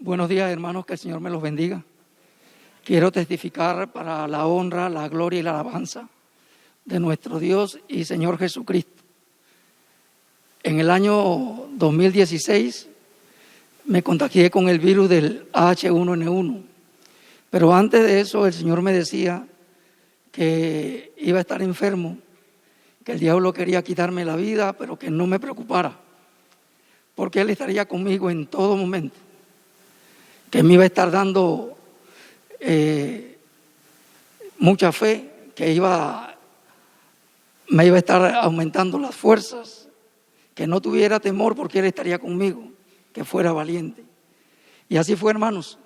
Buenos días, hermanos, que el Señor me los bendiga. Quiero testificar para la honra, la gloria y la alabanza de nuestro Dios y Señor Jesucristo. En el año 2016 me contagié con el virus del H1N1, pero antes de eso el Señor me decía que iba a estar enfermo, que el diablo quería quitarme la vida, pero que no me preocupara, porque Él estaría conmigo en todo momento, que me iba a estar dando mucha fe, que me iba a estar aumentando las fuerzas, que no tuviera temor porque Él estaría conmigo, que fuera valiente. Y así fue, hermanos.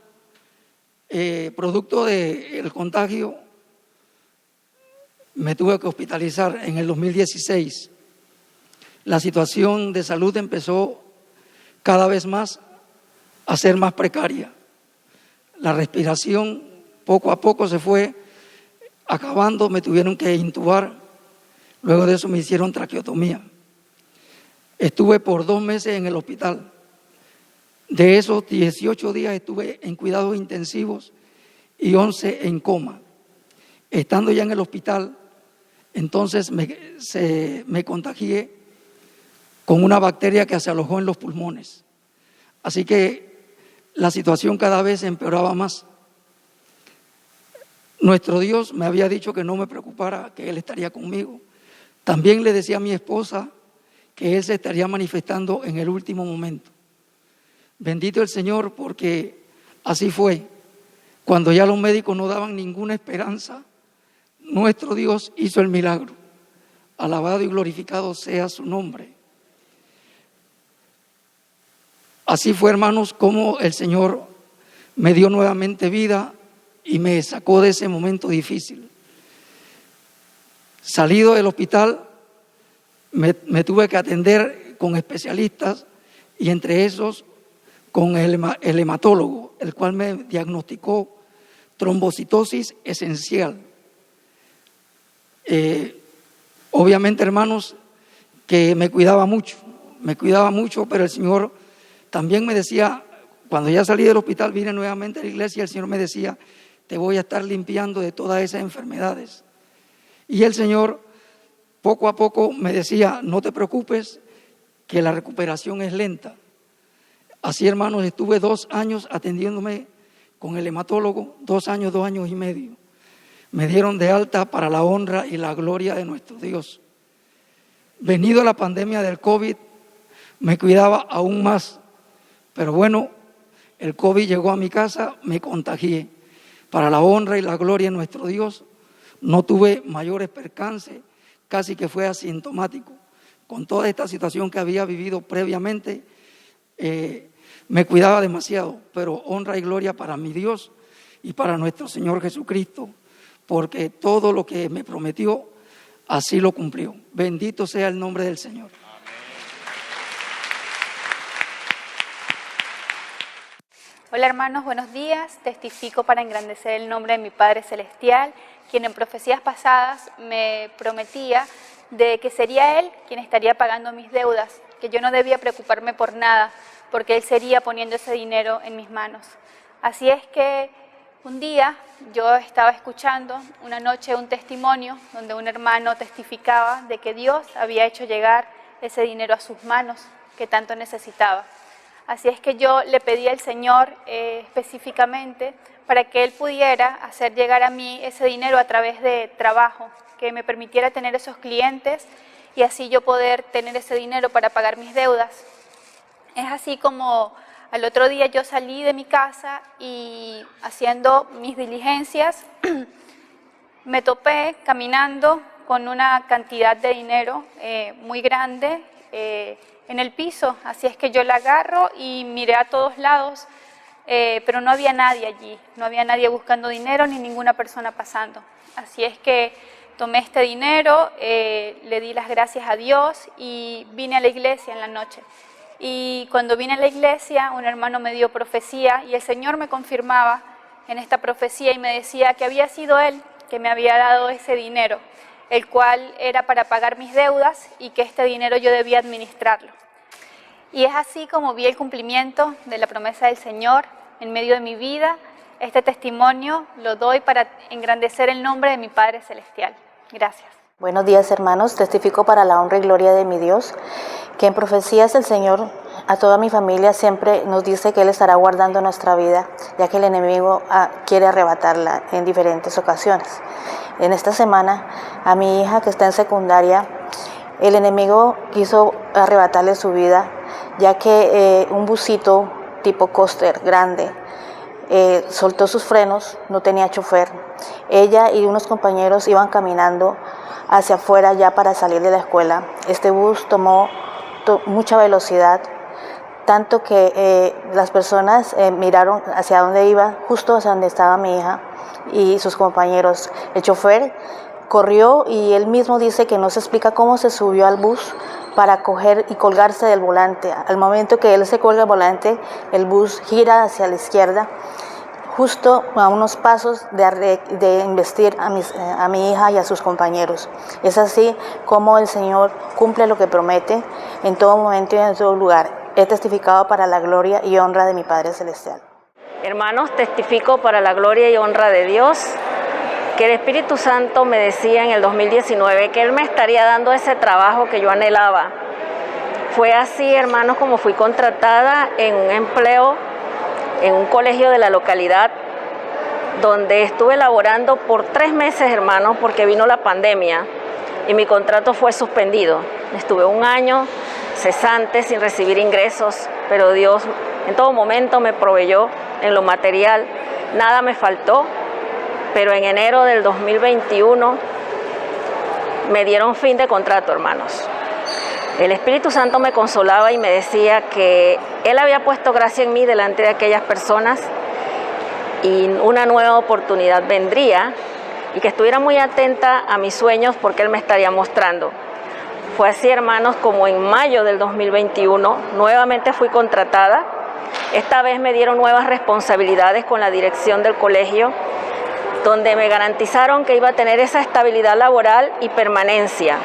Producto del contagio, me tuve que hospitalizar en el 2016. La situación de salud empezó cada vez más a ser más precaria. La respiración poco a poco se fue acabando, me tuvieron que intubar. Luego de eso me hicieron traqueotomía. Estuve por 2 meses en el hospital. De esos 18 días estuve en cuidados intensivos y 11 en coma. Estando ya en el hospital, entonces me contagié con una bacteria que se alojó en los pulmones. Así que la situación cada vez empeoraba más. Nuestro Dios me había dicho que no me preocupara, que Él estaría conmigo. También le decía a mi esposa que Él se estaría manifestando en el último momento. Bendito el Señor, porque así fue. Cuando ya los médicos no daban ninguna esperanza, nuestro Dios hizo el milagro. Alabado y glorificado sea su nombre. Así fue, hermanos, como el Señor me dio nuevamente vida y me sacó de ese momento difícil. Salido del hospital, me tuve que atender con especialistas y entre esos con el hematólogo, el cual me diagnosticó trombocitosis esencial. Obviamente, hermanos, que me cuidaba mucho, pero el Señor también me decía, cuando ya salí del hospital, vine nuevamente a la iglesia, el Señor me decía, te voy a estar limpiando de todas esas enfermedades. Y el Señor poco a poco me decía, no te preocupes, que la recuperación es lenta. Así, hermanos, estuve 2 años atendiéndome con el hematólogo, 2 años, 2 años y medio. Me dieron de alta para la honra y la gloria de nuestro Dios. Venido la pandemia del COVID, me cuidaba aún más. Pero bueno, el COVID llegó a mi casa, me contagié. Para la honra y la gloria de nuestro Dios, no tuve mayores percances, casi que fue asintomático. Con toda esta situación que había vivido previamente, me cuidaba demasiado, pero honra y gloria para mi Dios y para nuestro Señor Jesucristo, porque todo lo que me prometió, así lo cumplió. Bendito sea el nombre del Señor. Hola hermanos, buenos días. Testifico para engrandecer el nombre de mi Padre Celestial, quien en profecías pasadas me prometía de que sería Él quien estaría pagando mis deudas, que yo no debía preocuparme por nada, porque Él sería poniendo ese dinero en mis manos. Así es que un día yo estaba escuchando una noche un testimonio donde un hermano testificaba de que Dios había hecho llegar ese dinero a sus manos que tanto necesitaba. Así es que yo le pedí al Señor específicamente para que Él pudiera hacer llegar a mí ese dinero a través de trabajo, que me permitiera tener esos clientes y así yo poder tener ese dinero para pagar mis deudas. Es así como al otro día yo salí de mi casa y haciendo mis diligencias me topé caminando con una cantidad de dinero muy grande en el piso, así es que yo la agarro y miré a todos lados, pero no había nadie allí, no había nadie buscando dinero ni ninguna persona pasando. Así es que tomé este dinero, le di las gracias a Dios y vine a la iglesia en la noche. Y cuando vine a la iglesia, un hermano me dio profecía y el Señor me confirmaba en esta profecía y me decía que había sido Él que me había dado ese dinero, el cual era para pagar mis deudas y que este dinero yo debía administrarlo. Y es así como vi el cumplimiento de la promesa del Señor. en medio de mi vida. Este testimonio lo doy para engrandecer el nombre de mi Padre Celestial. Gracias. Buenos días, hermanos. Testifico para la honra y gloria de mi Dios, que en profecías el Señor a toda mi familia siempre nos dice que Él estará guardando nuestra vida, ya que el enemigo quiere arrebatarla en diferentes ocasiones. En esta semana, a mi hija que está en secundaria, el enemigo quiso arrebatarle su vida, ya que un busito tipo coaster grande soltó sus frenos, no tenía chofer. Ella y unos compañeros iban caminando hacia afuera ya para salir de la escuela. Este bus tomó mucha velocidad, tanto que las personas miraron hacia dónde iba, justo hacia donde estaba mi hija y sus compañeros. El chofer corrió y él mismo dice que no se explica cómo se subió al bus para coger y colgarse del volante. Al momento que él se cuelga el volante, el bus gira hacia la izquierda, justo a unos pasos de embestir a mi hija y a sus compañeros. Es así como el Señor cumple lo que promete en todo momento y en todo lugar. He testificado para la gloria y honra de mi Padre Celestial. Hermanos, testifico para la gloria y honra de Dios que el Espíritu Santo me decía en el 2019 que Él me estaría dando ese trabajo que yo anhelaba. Fue así, hermanos, como fui contratada en un empleo en un colegio de la localidad, donde estuve laborando por 3 meses, hermanos, porque vino la pandemia y mi contrato fue suspendido. Estuve 1 año cesante sin recibir ingresos, pero Dios en todo momento me proveyó en lo material, nada me faltó. Pero en enero del 2021 me dieron fin de contrato, hermanos. El Espíritu Santo me consolaba y me decía que Él había puesto gracia en mí delante de aquellas personas y una nueva oportunidad vendría, y que estuviera muy atenta a mis sueños porque Él me estaría mostrando. Fue así, hermanos, como en mayo del 2021 nuevamente fui contratada. Esta vez me dieron nuevas responsabilidades con la dirección del colegio, donde me garantizaron que iba a tener esa estabilidad laboral y permanencia.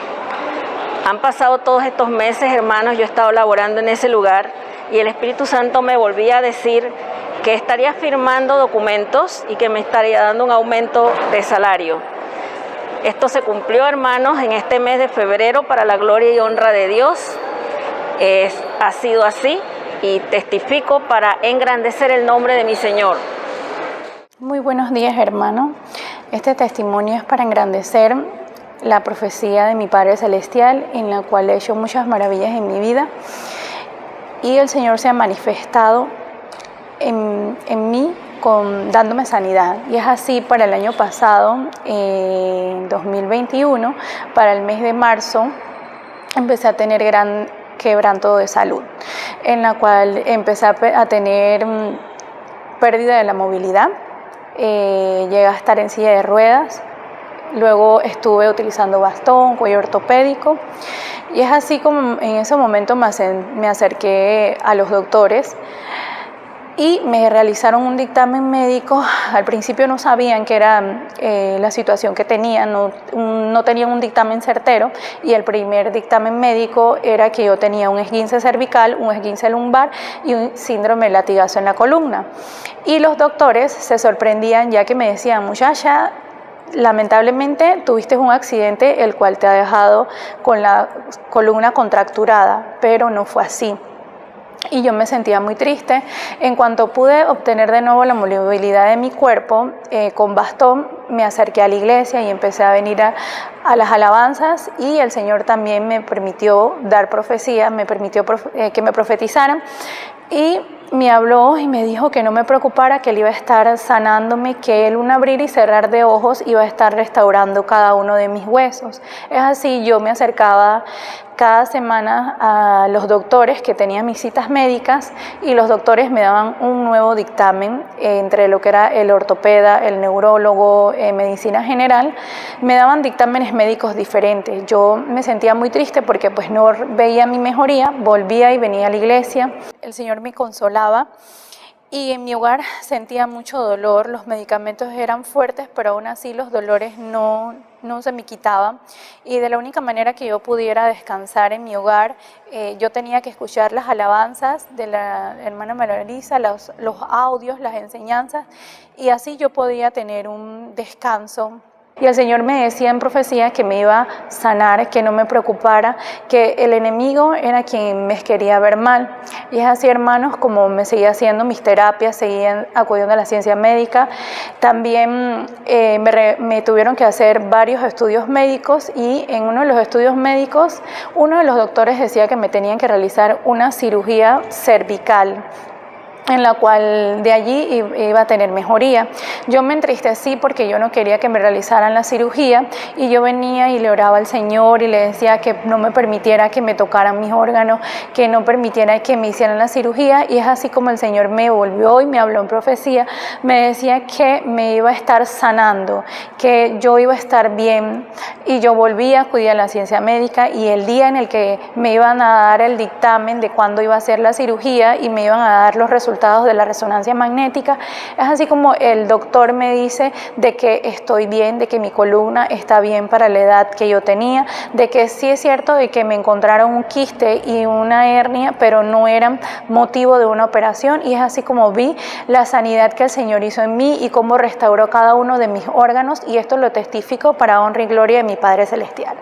Han pasado todos estos meses, hermanos, yo he estado laborando en ese lugar y el Espíritu Santo me volvía a decir que estaría firmando documentos y que me estaría dando un aumento de salario. Esto se cumplió, hermanos, en este mes de febrero para la gloria y honra de Dios. Ha sido así y testifico para engrandecer el nombre de mi Señor. Muy buenos días, hermano. Este testimonio es para engrandecer la profecía de mi Padre Celestial, en la cual he hecho muchas maravillas en mi vida y el Señor se ha manifestado en mí dándome sanidad. Y es así para el año pasado, en 2021, para el mes de marzo, empecé a tener gran quebranto de salud, en la cual empecé a tener pérdida de la movilidad. Llegué a estar en silla de ruedas, luego estuve utilizando bastón, cuello ortopédico, y es así como en ese momento me acerqué a los doctores y me realizaron un dictamen médico. Al principio no sabían qué era la situación que tenía, no tenían un dictamen certero, y el primer dictamen médico era que yo tenía un esguince cervical, un esguince lumbar y un síndrome de latigazo en la columna. Y los doctores se sorprendían, ya que me decían: muchacha, lamentablemente tuviste un accidente el cual te ha dejado con la columna contracturada, pero no fue así. Y yo me sentía muy triste. En cuanto pude obtener de nuevo la movilidad de mi cuerpo, con bastón me acerqué a la iglesia y empecé a venir a las alabanzas, y el Señor también me permitió dar profecía, me permitió que me profetizaran, y me habló y me dijo que no me preocupara, que Él iba a estar sanándome, que Él, un abrir y cerrar de ojos, iba a estar restaurando cada uno de mis huesos. Es así, yo me acercaba cada semana a los doctores que tenían mis citas médicas, y los doctores me daban un nuevo dictamen entre lo que era el ortopeda, el neurólogo, medicina general. Me daban dictámenes médicos diferentes. Yo me sentía muy triste porque pues no veía mi mejoría. Volvía y venía a la iglesia. El Señor me consolaba y en mi hogar sentía mucho dolor, los medicamentos eran fuertes, pero aún así los dolores no se me quitaban, y de la única manera que yo pudiera descansar en mi hogar, yo tenía que escuchar las alabanzas de la hermana María Elisa, los audios, las enseñanzas, y así yo podía tener un descanso. Y el Señor me decía en profecía que me iba a sanar, que no me preocupara, que el enemigo era quien me quería ver mal. Y es así, hermanos, como me seguía haciendo mis terapias, seguía acudiendo a la ciencia médica. También me tuvieron que hacer varios estudios médicos, y en uno de los estudios médicos, uno de los doctores decía que me tenían que realizar una cirugía cervical, en la cual de allí iba a tener mejoría. Yo me entristecí porque yo no quería que me realizaran la cirugía, y yo venía y le oraba al Señor y le decía que no me permitiera que me tocaran mis órganos, que no permitiera que me hicieran la cirugía, y es así como el Señor me volvió y me habló en profecía, me decía que me iba a estar sanando, que yo iba a estar bien, y yo volví a acudir a la ciencia médica, y el día en el que me iban a dar el dictamen de cuándo iba a hacer la cirugía y me iban a dar los resultados de la resonancia magnética, es así como el doctor me dice de que estoy bien, de que mi columna está bien para la edad que yo tenía, de que sí es cierto de que me encontraron un quiste y una hernia, pero no eran motivo de una operación, y es así como vi la sanidad que el Señor hizo en mí y cómo restauró cada uno de mis órganos, y esto lo testifico para honra y gloria de mi Padre Celestial.